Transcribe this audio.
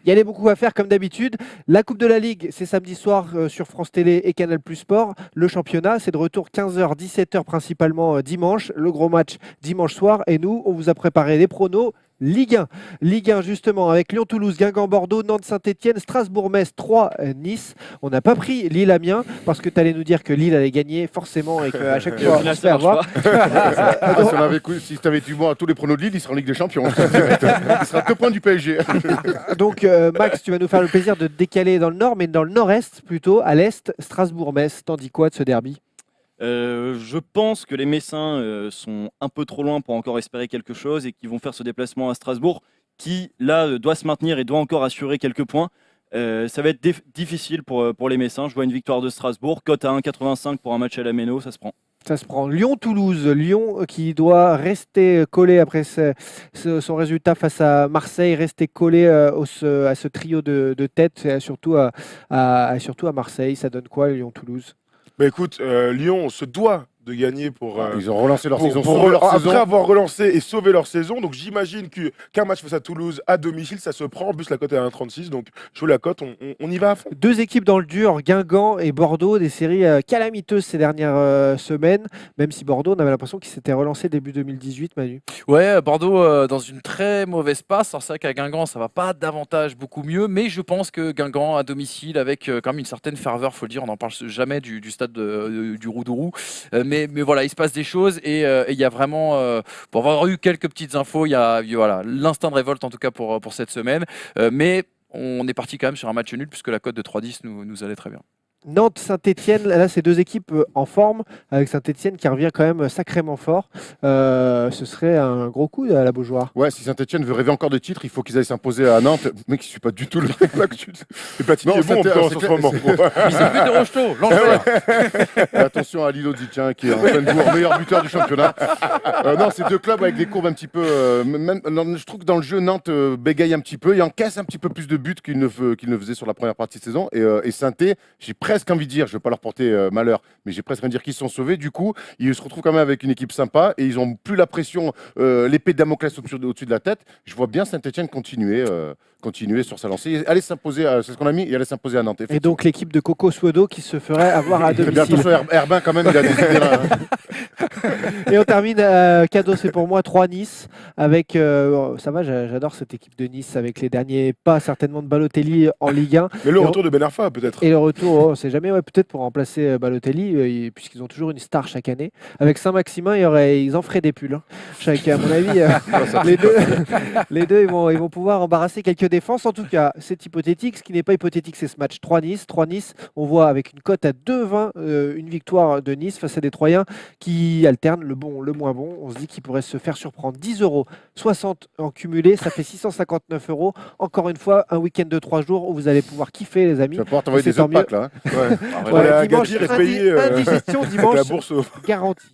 Il y avait beaucoup à faire comme d'habitude. La Coupe de la Ligue, c'est samedi soir sur France Télé et Canal Plus Sport. Le championnat, c'est de retour 15h, 17h principalement dimanche. Le gros match dimanche soir. Et nous, on vous a préparé des pronos. Ligue 1. Ligue 1 justement avec Lyon-Toulouse, Guingamp-Bordeaux, Nantes-Saint-Etienne, Strasbourg-Metz, 3 Nice. On n'a pas pris Lille-Amiens parce que tu allais nous dire que Lille allait gagner forcément et qu'à chaque fois on se fait avoir. Si tu avais dit moi à tous les pronos de Lille, il sera en Ligue des Champions. Il sera 2 points du PSG. Donc Max, tu vas nous faire le plaisir de te décaler dans le nord, mais dans le nord-est plutôt, à l'est, Strasbourg-Metz. T'en dis quoi de ce derby? Je pense que les Messins sont un peu trop loin pour encore espérer quelque chose et qu'ils vont faire ce déplacement à Strasbourg qui, là, doit se maintenir et doit encore assurer quelques points. Ça va être difficile pour les Messins. Je vois une victoire de Strasbourg, cote à 1,85 pour un match à la Méno, ça se prend. Ça se prend. Lyon-Toulouse. Lyon qui doit rester collé après son résultat face à Marseille, rester collé à ce trio de tête, et surtout à Marseille. Ça donne quoi, Lyon-Toulouse? Bah écoute, Lyon se doit de gagner pour, Ils ont relancé leur saison. après avoir relancé et sauvé leur saison. Donc j'imagine qu'un match face à Toulouse à domicile, ça se prend. En plus, la cote est à 1,36. Donc je veux la cote, on y va à fond. Deux équipes dans le dur, Guingamp et Bordeaux, des séries calamiteuses ces dernières semaines, même si Bordeaux, on avait l'impression qu'il s'était relancé début 2018, Manu. Ouais, Bordeaux dans une très mauvaise passe. Alors c'est vrai qu'à Guingamp, ça va pas davantage beaucoup mieux, mais je pense que Guingamp à domicile, avec quand même une certaine ferveur, faut le dire, on n'en parle jamais du stade du Roudourou, mais voilà, il se passe des choses et il y a vraiment, pour avoir eu quelques petites infos, il y a voilà, l'instinct de révolte en tout cas pour cette semaine, mais on est parti quand même sur un match nul puisque la cote de 3,10 nous allait très bien. Nantes-Saint-Etienne, là c'est deux équipes en forme, avec Saint-Etienne qui revient quand même sacrément fort. Ce serait un gros coup à la Beaujoire. Ouais, si Saint-Etienne veut rêver encore de titre, il faut qu'ils aillent s'imposer à Nantes. Mec, je suis pas du tout le mec là que tu... Et Platini est bon en France en ce moment. Il s'est but de Rocheteau, l'enfer. Attention à Lilo Dichin qui est en pleine bourre, meilleur buteur du championnat. Non, c'est deux clubs avec des courbes un petit peu. Je trouve que dans le jeu, Nantes bégaye un petit peu et encaisse un petit peu plus de buts qu'il ne faisait sur la première partie de saison. Et Saint-Étienne, j'ai presque envie de dire, je ne veux pas leur porter malheur, mais j'ai presque envie de dire qu'ils sont sauvés. Du coup, ils se retrouvent quand même avec une équipe sympa et ils n'ont plus la pression, l'épée de Damoclès au-dessus de la tête. Je vois bien Saint-Etienne continuer sur sa lancée. Aller s'imposer, c'est ce qu'on a mis, et aller s'imposer à Nantes. Et donc l'équipe de Coco Suodo qui se ferait avoir à domicile. Attention, Herbin quand même, il a des idées là. Et on termine, cadeau c'est pour moi, 3 Nice, avec, ça va, j'adore cette équipe de Nice, avec les derniers pas certainement de Balotelli en Ligue 1. Mais le retour de Ben Arfa peut-être. Et le retour, on ne sait jamais, ouais, peut-être pour remplacer Balotelli, puisqu'ils ont toujours une star chaque année. Avec Saint-Maximin, ils en feraient des pulls. À mon avis, les deux ils vont pouvoir embarrasser quelques défenses. En tout cas, c'est hypothétique. Ce qui n'est pas hypothétique, c'est ce match 3 Nice. On voit avec une cote à 2,20 une victoire de Nice face à des Troyens qui alternent le bon, le moins bon. On se dit qu'ils pourraient se faire surprendre. 10 €, 60 en cumulé, ça fait 659 €. Encore une fois, un week-end de 3 jours où vous allez pouvoir kiffer, les amis. Tu vas pouvoir t'envoyer des autres packs là. Ouais, Dimanche, Gadji reste payé indigestion dimanche la bourse garantie.